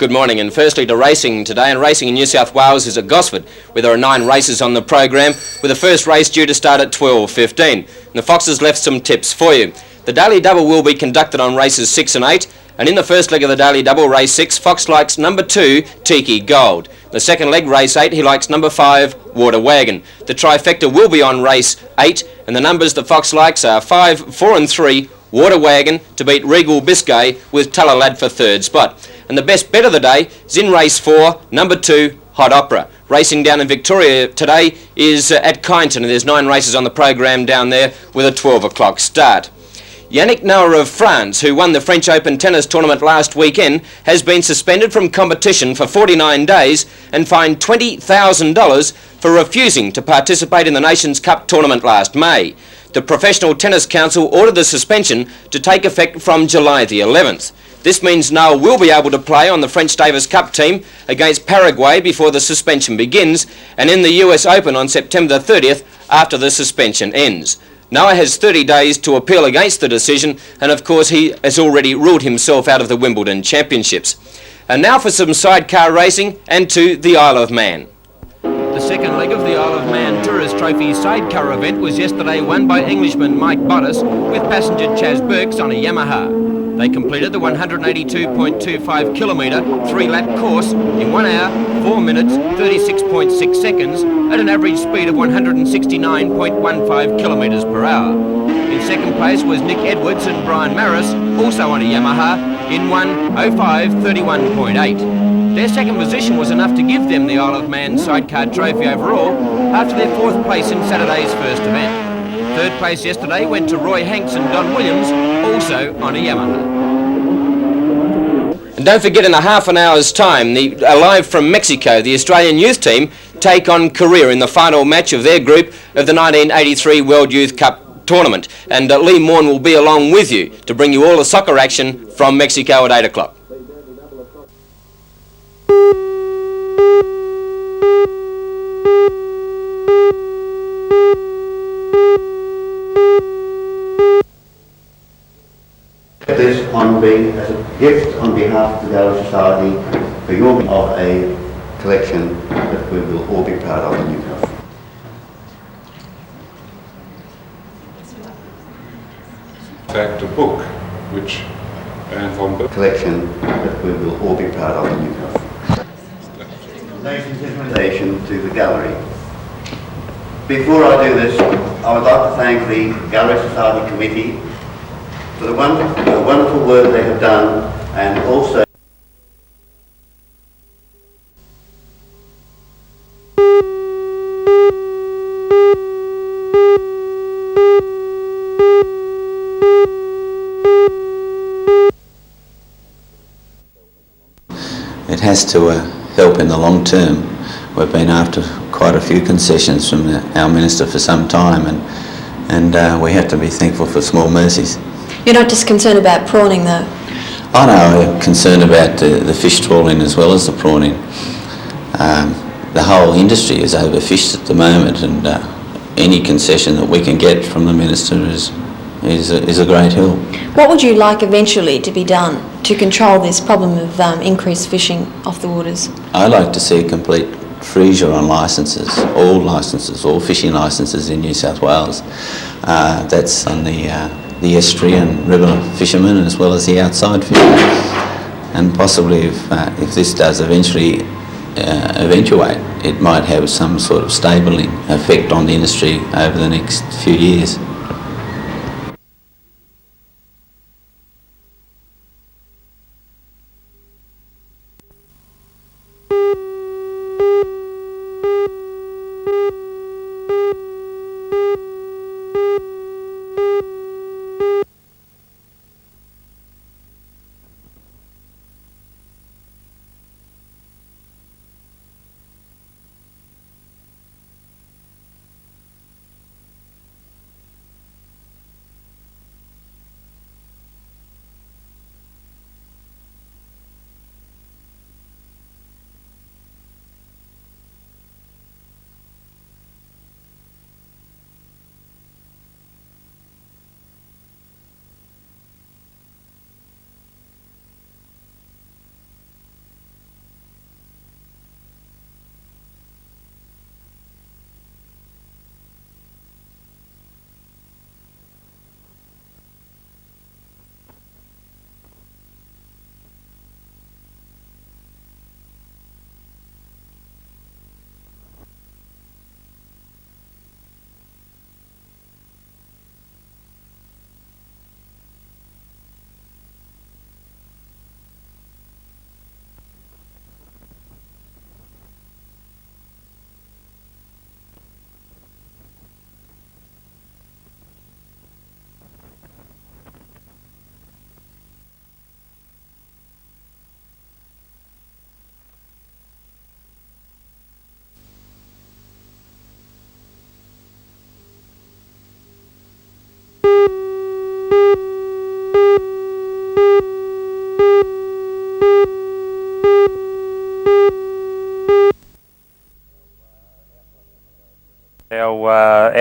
Good morning, and firstly to racing today, and racing in New South Wales is at Gosford, where there are 9 races on the program, with the first race due to start at 12:15. And the Foxes left some tips for you. The Daily Double will be conducted on races 6 and 8, and in the first leg of the Daily Double, race 6, Fox likes number 2, Tiki Gold. The second leg, race 8, he likes number 5, Water Wagon. The trifecta will be on race 8, and the numbers the Fox likes are 5, 4 and 3, Water Wagon to beat Regal Biscay with Tulla for third spot. And the best bet of the day is in race 4, number 2, Hot Opera. Racing down in Victoria today is at Kyneton, and there's 9 races on the program down there with a 12 o'clock start. Yannick Noah of France, who won the French Open tennis tournament last weekend, has been suspended from competition for 49 days and fined $20,000 for refusing to participate in the Nations Cup tournament last May. The Professional Tennis Council ordered the suspension to take effect from July the 11th. This means Noah will be able to play on the French Davis Cup team against Paraguay before the suspension begins, and in the US Open on September the 30th after the suspension ends. Noah has 30 days to appeal against the decision, and of course he has already ruled himself out of the Wimbledon Championships. And now for some sidecar racing and to the Isle of Man. The second leg of the Isle of Man Tourist Trophy sidecar event was yesterday won by Englishman Mike Bottas with passenger Chaz Burks on a Yamaha. They completed the 182.25 kilometre 3-lap course in 1 hour, 4 minutes, 36.6 seconds at an average speed of 169.15 kilometres per hour. In second place was Nick Edwards and Brian Maris, also on a Yamaha, in 1:05:31.8. Their second position was enough to give them the Isle of Man sidecar trophy overall after their 4th place in Saturday's first event. Third place yesterday went to Roy Hanks and Don Williams, also on a Yamaha. And don't forget, in a half an hour's time, live from Mexico, the Australian youth team take on Korea in the final match of their group of the 1983 World Youth Cup tournament. And Lee Morn will be along with you to bring you all the soccer action from Mexico at 8 o'clock. This as a gift on behalf of the Gallery Society for your of a collection that we will all be proud of in Newcastle. In fact, a book which from collection that we will all be proud of in Newcastle. Ladies and gentlemen, to the gallery. Before I do this, I would like to thank the Gallery Society Committee for the wonderful work they have done, and also it has to help in the long term. We've been after quite a few concessions from our Minister for some time, and we have to be thankful for small mercies. You're not just concerned about prawning though? I know, I'm concerned about the fish trawling as well as the prawning. The whole industry is overfished at the moment, and any concession that we can get from the Minister is a great help. What would you like eventually to be done to control this problem of increased fishing off the waters? I'd like to see a complete freezer on licences, all fishing licences in New South Wales. That's on the estuary and river fishermen as well as the outside fishermen. And possibly if this does eventually eventuate, it might have some sort of stabling effect on the industry over the next few years.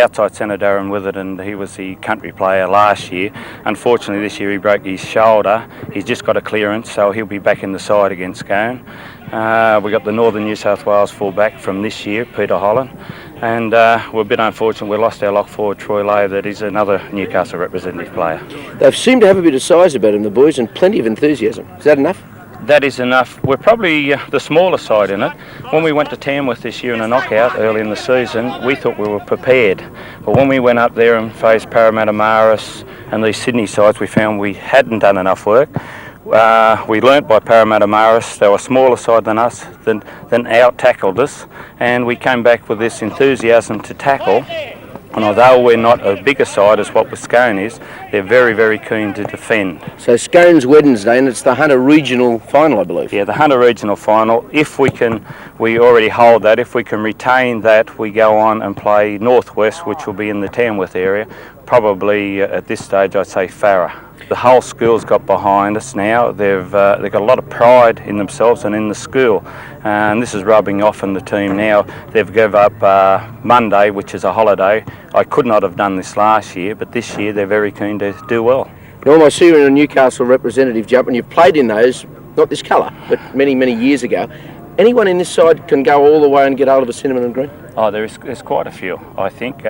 outside centre Darren Witherden, he was the country player last year. Unfortunately this year he broke his shoulder. He's just got a clearance, so he'll be back in the side against Scone. We got the Northern New South Wales fullback from this year, Peter Holland. And we're a bit unfortunate, we lost our lock forward Troy Lowe, that is another Newcastle representative player. They seem to have a bit of size about them, the boys, and plenty of enthusiasm. Is that enough? That is enough. We're probably the smaller side in it. When we went to Tamworth this year in a knockout early in the season, we thought we were prepared. But when we went up there and faced Parramatta Marist and these Sydney sides, we found we hadn't done enough work. We learnt by Parramatta Marist, they were a smaller side than us, than out-tackled us, and we came back with this enthusiasm to tackle. And although we're not a bigger side as what Scone is, they're very, very keen to defend. So Scone's Wednesday, and it's the Hunter Regional Final, I believe. Yeah, the Hunter Regional Final. If we can, we already hold that. If we can retain that, we go on and play Northwest, which will be in the Tamworth area. Probably at this stage, I'd say Farah. The whole school's got behind us now. They've got a lot of pride in themselves and in the school, and this is rubbing off on the team now. They've given up Monday, which is a holiday. I could not have done this last year, but this year they're very keen to do well. Norm, I see you're in a Newcastle representative jump, and you've played in those, not this colour, but many, many years ago. Anyone in this side can go all the way and get hold of a cinnamon and green? Oh, there's quite a few, I think.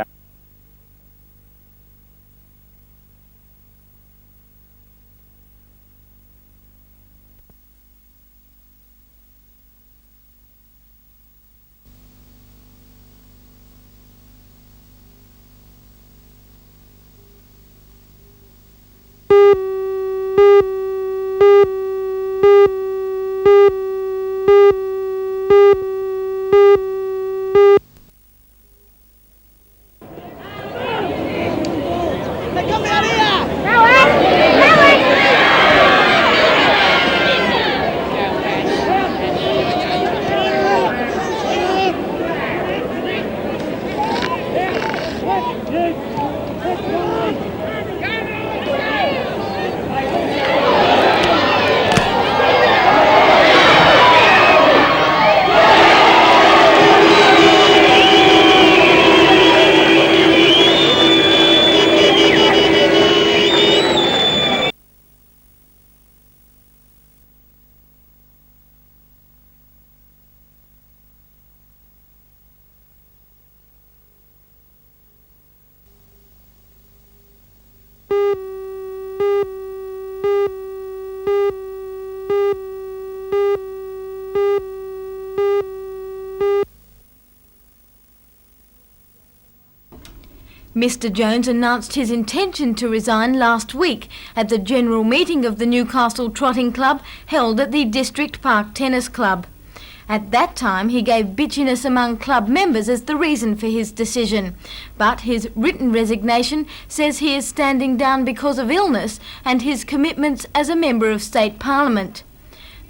Mr Jones announced his intention to resign last week at the general meeting of the Newcastle Trotting Club held at the District Park Tennis Club. At that time, he gave bitchiness among club members as the reason for his decision, but his written resignation says he is standing down because of illness and his commitments as a member of State Parliament.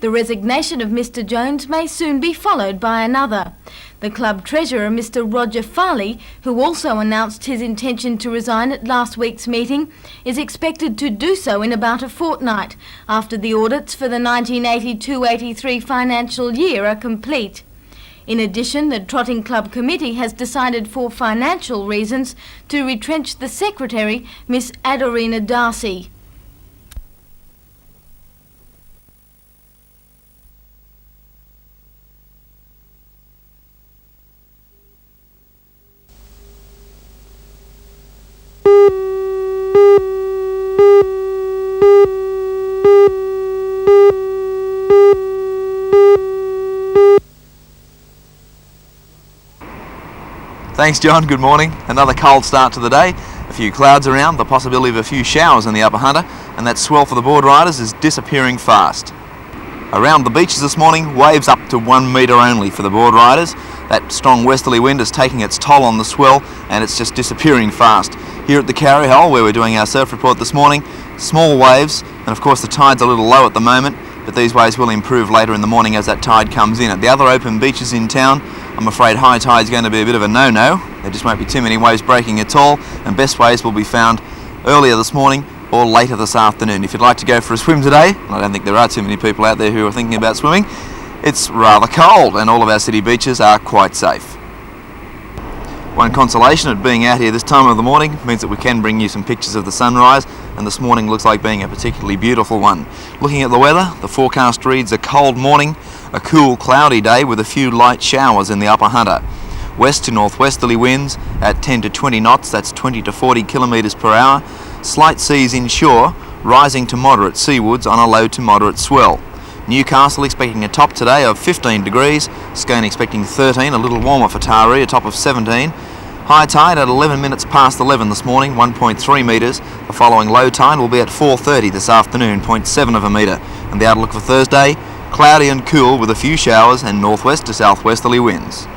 The resignation of Mr Jones may soon be followed by another. The club treasurer, Mr Roger Farley, who also announced his intention to resign at last week's meeting, is expected to do so in about a fortnight after the audits for the 1982-83 financial year are complete. In addition, the Trotting Club Committee has decided for financial reasons to retrench the secretary, Miss Adorina Darcy. Thanks John, good morning. Another cold start to the day. A few clouds around, the possibility of a few showers in the Upper Hunter, and that swell for the board riders is disappearing fast. Around the beaches this morning, waves up to 1 metre only for the board riders. That strong westerly wind is taking its toll on the swell and it's just disappearing fast. Here at the Carry Hole, where we're doing our surf report this morning, small waves, and of course the tide's a little low at the moment, but these waves will improve later in the morning as that tide comes in. At the other open beaches in town, I'm afraid high tide's going to be a bit of a no-no. There just won't be too many waves breaking at all, and best waves will be found earlier this morning or later this afternoon. If you'd like to go for a swim today, and I don't think there are too many people out there who are thinking about swimming, it's rather cold and all of our city beaches are quite safe. One consolation at being out here this time of the morning means that we can bring you some pictures of the sunrise, and this morning looks like being a particularly beautiful one. Looking at the weather, the forecast reads a cold morning, a cool cloudy day with a few light showers in the upper Hunter. West to northwesterly winds at 10 to 20 knots, that's 20 to 40 kilometres per hour. Slight seas inshore, rising to moderate seawards on a low to moderate swell. Newcastle expecting a top today of 15 degrees, Scone expecting 13, a little warmer for Taree, a top of 17. High tide at 11 minutes past 11 this morning, 1.3 metres. The following low tide will be at 4:30 this afternoon, 0.7 of a metre. And the outlook for Thursday, cloudy and cool with a few showers and northwest to southwesterly winds.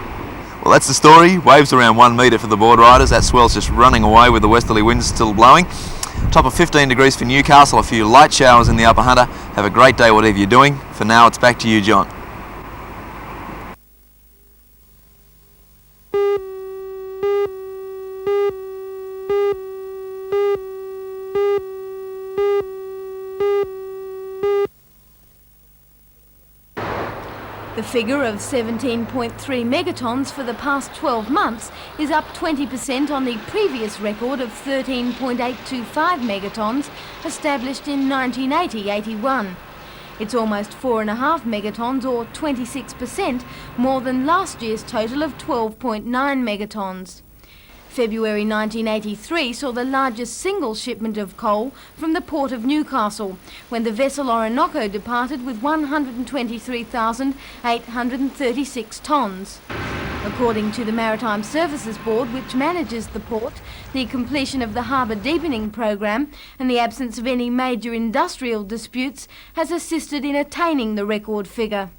Well, that's the story. Waves around 1 metre for the board riders. That swell's just running away with the westerly winds still blowing. Top of 15 degrees for Newcastle, a few light showers in the upper Hunter. Have a great day whatever you're doing. For now, it's back to you, John. The figure of 17.3 megatons for the past 12 months is up 20% on the previous record of 13.825 megatons established in 1980-81. It's almost 4.5 megatons, or 26%, more than last year's total of 12.9 megatons. February 1983 saw the largest single shipment of coal from the port of Newcastle, when the vessel Orinoco departed with 123,836 tonnes. According to the Maritime Services Board, which manages the port, the completion of the harbour deepening program and the absence of any major industrial disputes has assisted in attaining the record figure.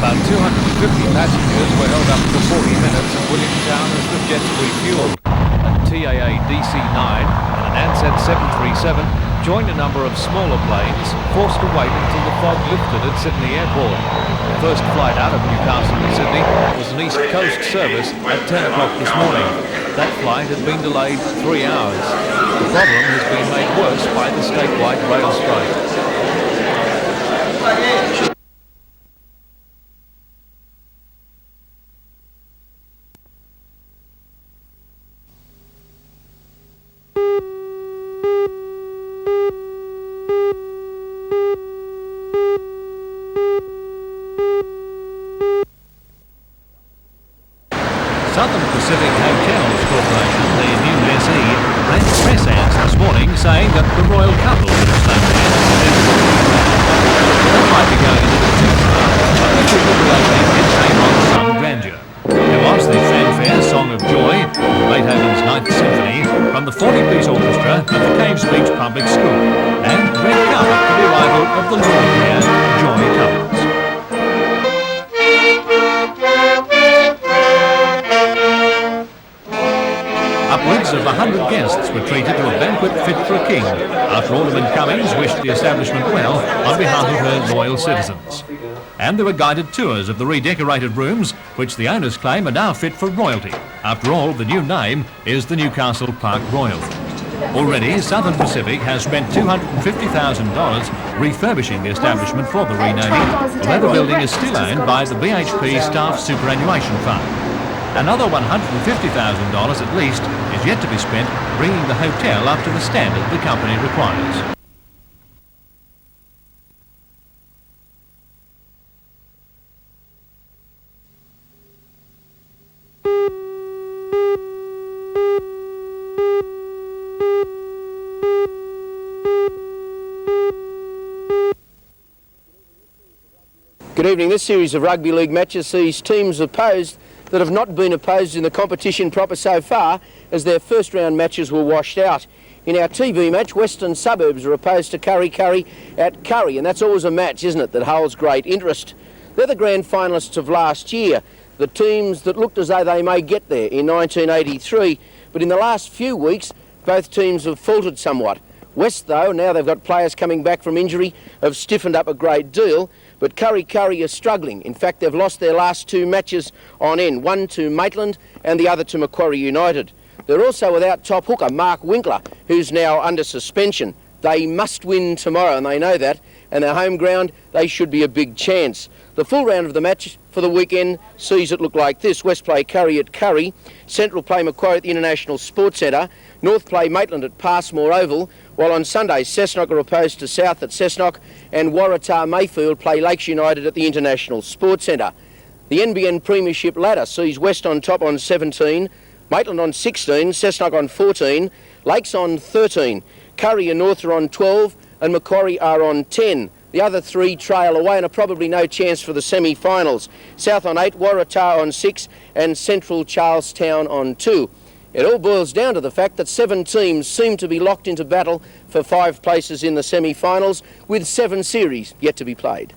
About 250 passengers were held up for 40 minutes at Williamstown as the jets refuelled. A TAA DC-9 and an Ansett 737 joined a number of smaller planes, forced to wait until the fog lifted at Sydney Airport. The first flight out of Newcastle to Sydney was an East Coast service at 10 o'clock this morning. That flight had been delayed 3 hours. The problem has been made worse by the statewide rail strike. Southern Pacific Hotels Corporation, the new lessee, ran press ads this morning saying that the royal couple would have stayed there. They might be going into the text but they should be opening its name on some grandeur. There was the fanfare Song of Joy, Beethoven's Ninth Symphony, from the 40-piece orchestra at the Caves Beach Public School, and red carpet for the arrival of the Lord Mayor, Joy Cummins. Upwards of 100 guests were treated to a banquet fit for a king, after Alderman Cummings wished the establishment well on behalf of her loyal citizens. And there were guided tours of the redecorated rooms, which the owners claim are now fit for royalty. After all, the new name is the Newcastle Park Royal. Already, Southern Pacific has spent $250,000 refurbishing the establishment for the renaming, although the building is still owned by the BHP Staff Superannuation Fund. Another $150,000 at least is yet to be spent bringing the hotel up to the standard the company requires. Good evening. This series of rugby league matches sees teams opposed that have not been opposed in the competition proper so far, as their first round matches were washed out. In our TV match, Western Suburbs are opposed to Curry at Curry, and that's always a match, isn't it, that holds great interest. They're the grand finalists of last year, the teams that looked as though they may get there in 1983, but in the last few weeks both teams have faltered somewhat. West, though, now they've got players coming back from injury, have stiffened up a great deal, But Curry are struggling. In fact, they've lost their last 2 matches on end, one to Maitland and the other to Macquarie United. They're also without top hooker Mark Winkler, who's now under suspension. They must win tomorrow, and they know that, and their home ground, they should be a big chance. The full round of the match for the weekend sees it look like this. West play Curry at Curry, Central play Macquarie at the International Sports Centre, North play Maitland at Passmore Oval, while on Sunday Cessnock are opposed to South at Cessnock, and Waratah Mayfield play Lakes United at the International Sports Centre. The NBN Premiership ladder sees West on top on 17, Maitland on 16, Cessnock on 14, Lakes on 13, Curry and North are on 12, and Macquarie are on 10. The other 3 trail away and are probably no chance for the semi-finals. South on 8, Waratah on 6, and Central Charlestown on 2. It all boils down to the fact that 7 teams seem to be locked into battle for 5 places in the semi-finals, with 7 series yet to be played.